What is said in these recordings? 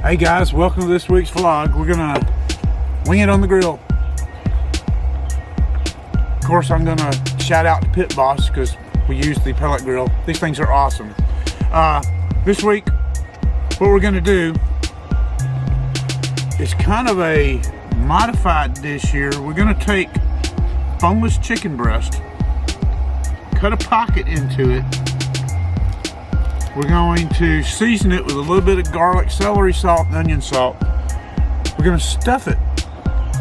Hey guys, welcome to this week's vlog. We're gonna wing it on the grill. Of course, I'm gonna shout out to Pit Boss because we use the pellet grill. These things are awesome. This week, what we're gonna do is kind of a modified dish here. We're gonna take boneless chicken breast, cut a pocket into it. We're going to season it with a little bit of garlic, celery salt, and onion salt. We're going to stuff it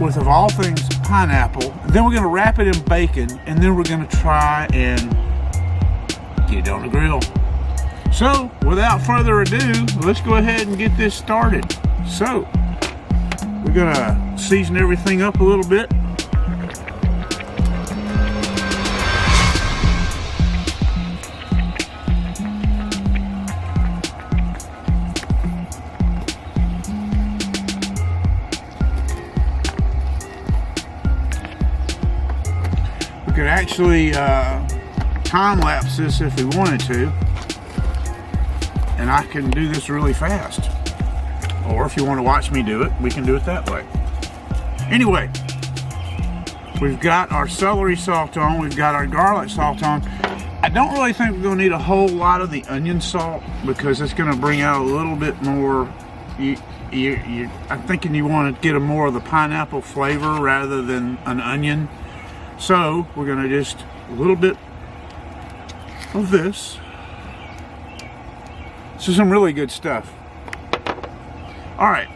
with, of all things, pineapple. Then we're going to wrap it in bacon, and then we're going to try and get it on the grill. So, without further ado, let's go ahead and get this started. So, we're going to season everything up a little bit. We could actually time lapse this if we wanted to, and I can do this really fast. Or if you want to watch me do it, we can do it that way. Anyway, we've got our celery salt on, we've got our garlic salt on. I don't really think we're going to need a whole lot of the onion salt because it's going to bring out a little bit more. I'm thinking you want to get a more of the pineapple flavor rather than an onion. So we're going to just a little bit of this. This is some really good stuff. All right,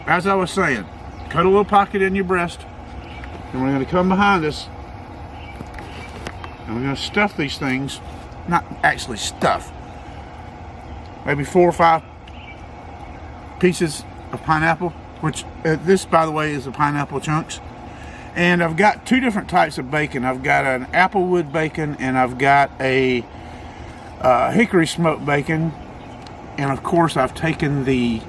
as I was saying, cut a little pocket in your breast, and we're going to come behind us, and we're going to stuff these things. Not actually stuff. Maybe 4 or 5 pieces of pineapple, which this, by the way, is the pineapple chunks. And I've got 2 different types of bacon. I've got an applewood bacon and I've got a hickory smoked bacon. And of course, I've taken the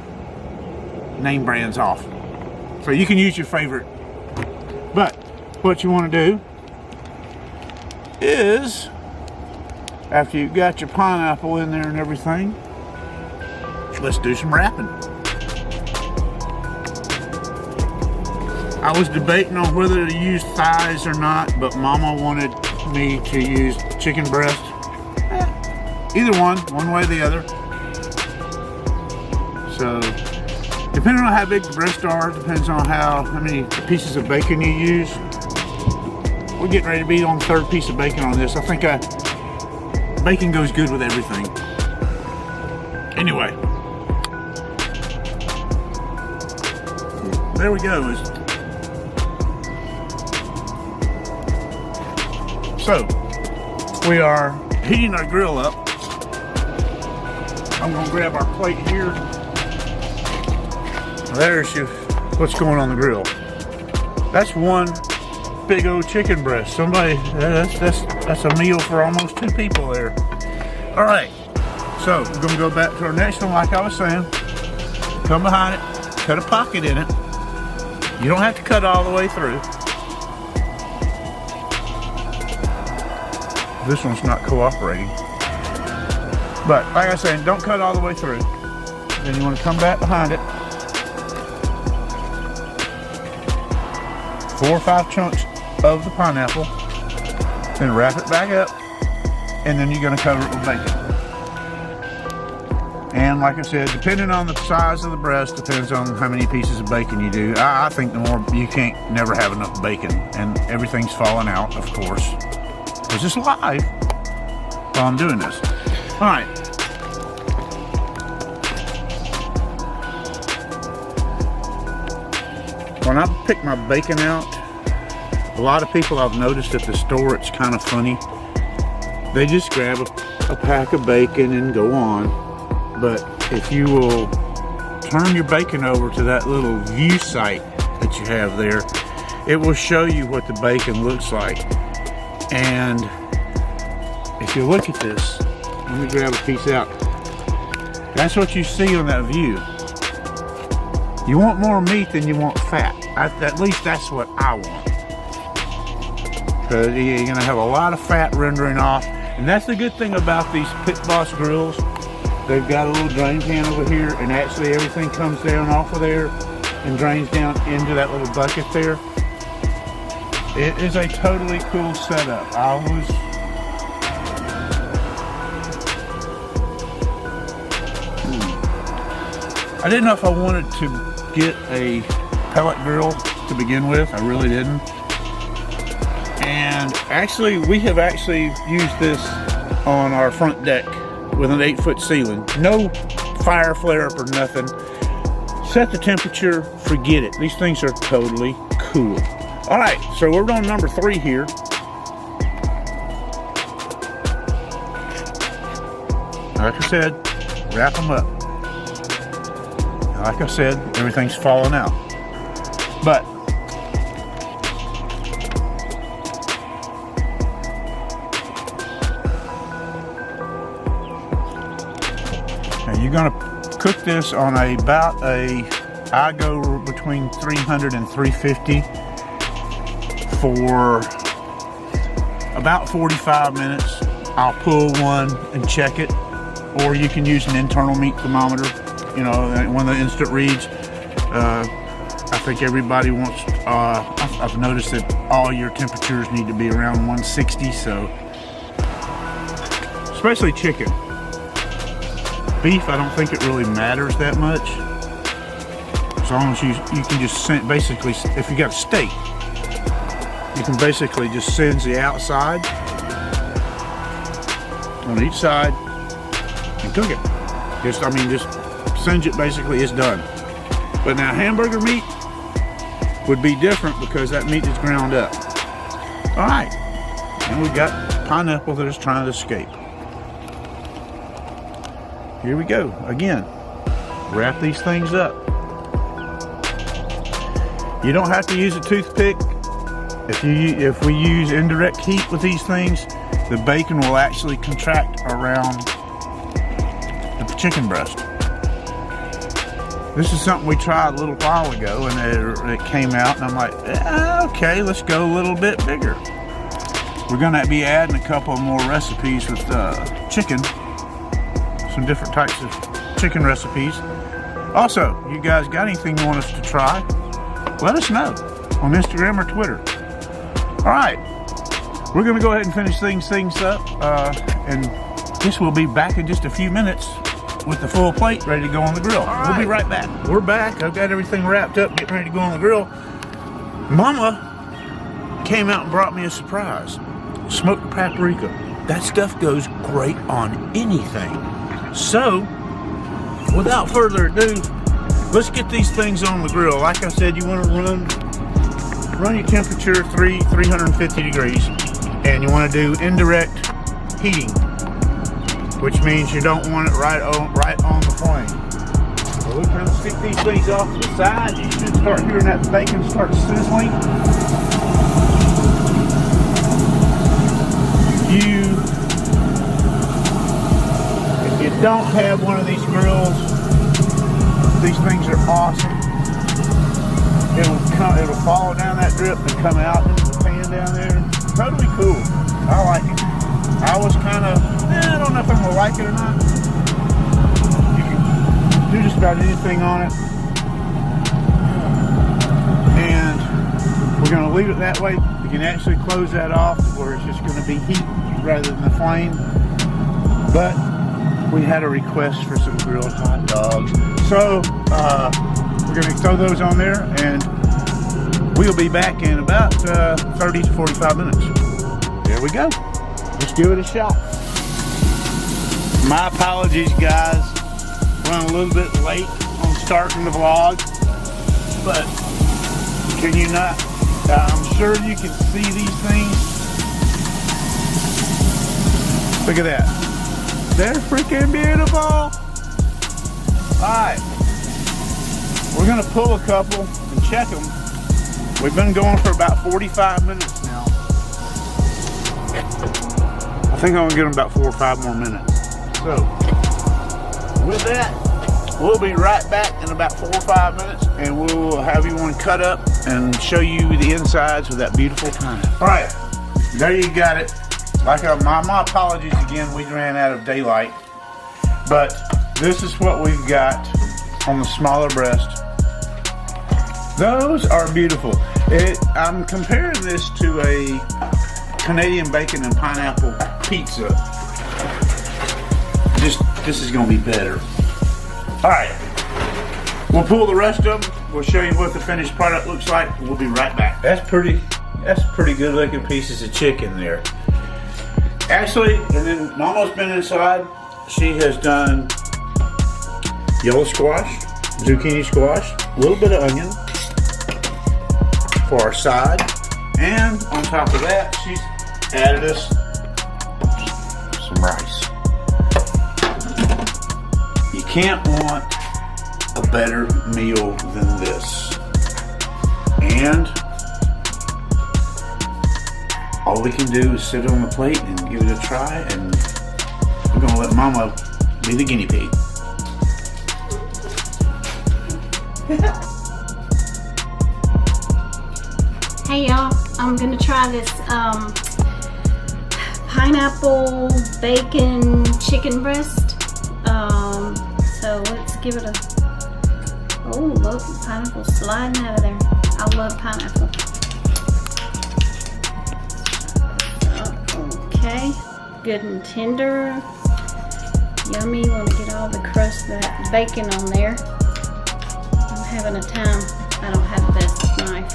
name brands off. So you can use your favorite. But what you want to do is, after you've got your pineapple in there and everything, let's do some wrapping. I was debating on whether to use thighs or not, but Mama wanted me to use chicken breast. Either one way or the other. So, depending on how big the breasts are, depends on how many pieces of bacon you use. We're getting ready to be on the 3rd piece of bacon on this. I think bacon goes good with everything. Anyway, there we go. So, we are heating our grill up. I'm going to grab our plate here. There's what's going on the grill. That's one big old chicken breast. That's a meal for almost 2 people there. All right, so we're going to go back to our next one like I was saying. Come behind it, cut a pocket in it. You don't have to cut all the way through. This one's not cooperating. But like I said, don't cut all the way through. Then you want to come back behind it. 4 or 5 chunks of the pineapple. Then wrap it back up. And then you're going to cover it with bacon. And like I said, depending on the size of the breast, depends on how many pieces of bacon you do. I think the more, you can't never have enough bacon. And everything's falling out, of course. Because it's live while I'm doing this. All right. When I pick my bacon out, a lot of people I've noticed at the store, it's kind of funny. They just grab a pack of bacon and go on. But if you will turn your bacon over to that little view site that you have there, it will show you what the bacon looks like. And if you look at this, let me grab a piece out. That's what you see on that view. You want more meat than you want fat. At least that's what I want. Because you're going to have a lot of fat rendering off. And that's the good thing about these Pit Boss grills. They've got a little drain pan over here, and actually everything comes down off of there and drains down into that little bucket there. It is a totally cool setup. I didn't know if I wanted to get a pellet grill to begin with. I really didn't. And actually, we have actually used this on our front deck with an 8-foot ceiling. No fire flare up or nothing. Set the temperature, forget it. These things are totally cool. All right, so we're on number 3 here. Like I said, wrap them up. Like I said, everything's falling out. But now you're gonna cook this on I go between 300 and 350 for about 45 minutes. I'll pull one and check it, or you can use an internal meat thermometer, you know, one of the instant reads. I think everybody wants, I've noticed that all your temperatures need to be around 160, so, especially chicken. Beef, I don't think it really matters that much. As long as you can just send, basically, if you got a steak, you can basically just singe the outside on each side and cook it. Just singe it, basically, it's done. But now hamburger meat would be different because that meat is ground up. All right, and we got pineapple that is trying to escape. Here we go again. Wrap these things up. You don't have to use a toothpick. If we use indirect heat with these things, the bacon will actually contract around the chicken breast. This is something we tried a little while ago, and it came out, and I'm like, okay, let's go a little bit bigger. We're gonna be adding a couple more recipes with chicken, some different types of chicken recipes. Also, you guys got anything you want us to try? Let us know on Instagram or Twitter. All right, we're gonna go ahead and finish things up, and this will be back in just a few minutes with the full plate ready to go on the grill. We'll be right back. We're back. I've got everything wrapped up, getting ready to go on the grill. Mama came out and brought me a surprise. Smoked paprika. That stuff goes great on anything. So, without further ado, let's get these things on the grill. Like I said, you want to run your temperature 350 degrees, and you want to do indirect heating, which means you don't want it right on the flame. So we kind of stick these things off to the side. You should start hearing that bacon start sizzling. If you don't have one of these grills, these things are awesome. It'll follow down that drip and come out into the pan down there. Totally cool. I like it. I was kind of, I don't know if I'm gonna like it or not. You can do just about anything on it. And we're gonna leave it that way. You can actually close that off where it's just gonna be heat rather than the flame. But we had a request for some grilled hot dogs. So we're gonna throw those on there, and we'll be back in about 30 to 45 minutes. There we go. Let's give it a shot. My apologies, guys. Run a little bit late on starting the vlog, but can you not? I'm sure you can see these things. Look at that. They're freaking beautiful. Alright. We're going to pull a couple and check them. We've been going for about 45 minutes now. I think I'm going to give them about 4 or 5 more minutes. So, with that, we'll be right back in about 4 or 5 minutes, and we'll have you one cut up and show you the insides of that beautiful pineapple. Alright, there you got it. Like my apologies again, we ran out of daylight, but this is what we've got on the smaller breast. Those are beautiful. I'm comparing this to a Canadian bacon and pineapple pizza. This is gonna be better. All right, we'll pull the rest of them. We'll show you what the finished product looks like. We'll be right back. That's pretty good looking pieces of chicken there. Ashley, and then Mama's been inside. She has done yellow squash, zucchini squash, a little bit of onion for our side, and on top of that, she's added us some rice. You can't want a better meal than this. And all we can do is sit on the plate and give it a try, and we're gonna let Mama be the guinea pig. Hey y'all, I'm gonna try this pineapple bacon chicken breast. So let's give it a, oh look, pineapple sliding out of there. I love pineapple. Okay, good and tender. Yummy, want to get all the crust of that bacon on there. I'm having a time. I don't have the best knife.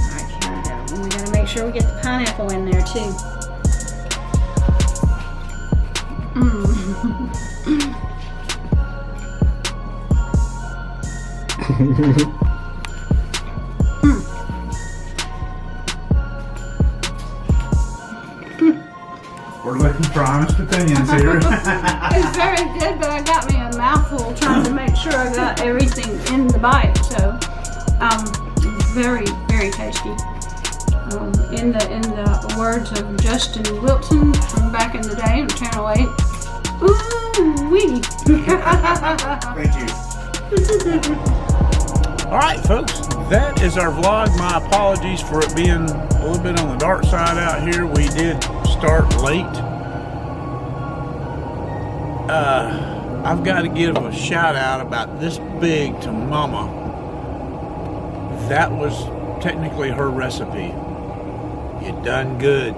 Alright, here we go. And we gotta make sure we get the pineapple in there too. We're looking for honest opinions here. It's very good, but I got me a mouthful trying to make sure I got everything in the bite. So, very, very tasty. In the words of Justin Wilson from back in the day on Channel 8, ooh wee. Thank you. All right, folks, that is our vlog. My apologies for it being a little bit on the dark side out here. We did start late. I've got to give a shout out about this big to Mama. That was technically her recipe. You done good.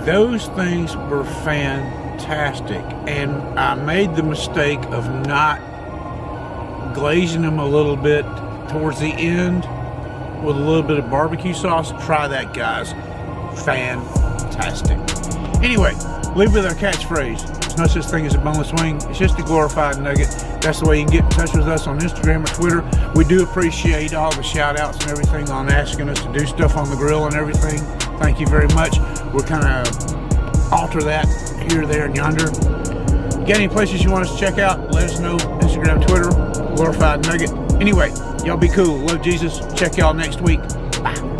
Those things were fantastic, and I made the mistake of not glazing them a little bit towards the end with a little bit of barbecue sauce. Try that, guys. Fantastic. Anyway, leave with our catchphrase. There's no such thing as a boneless wing. It's just a glorified nugget. That's the way you can get in touch with us on Instagram or Twitter. We do appreciate all the shout outs and everything on asking us to do stuff on the grill and everything. Thank you very much. We'll kind of alter that here, there, and yonder. Got any places you want us to check out? Let us know. Instagram, Twitter, glorified nugget. Anyway, y'all be cool. Love Jesus. Check y'all next week. Bye.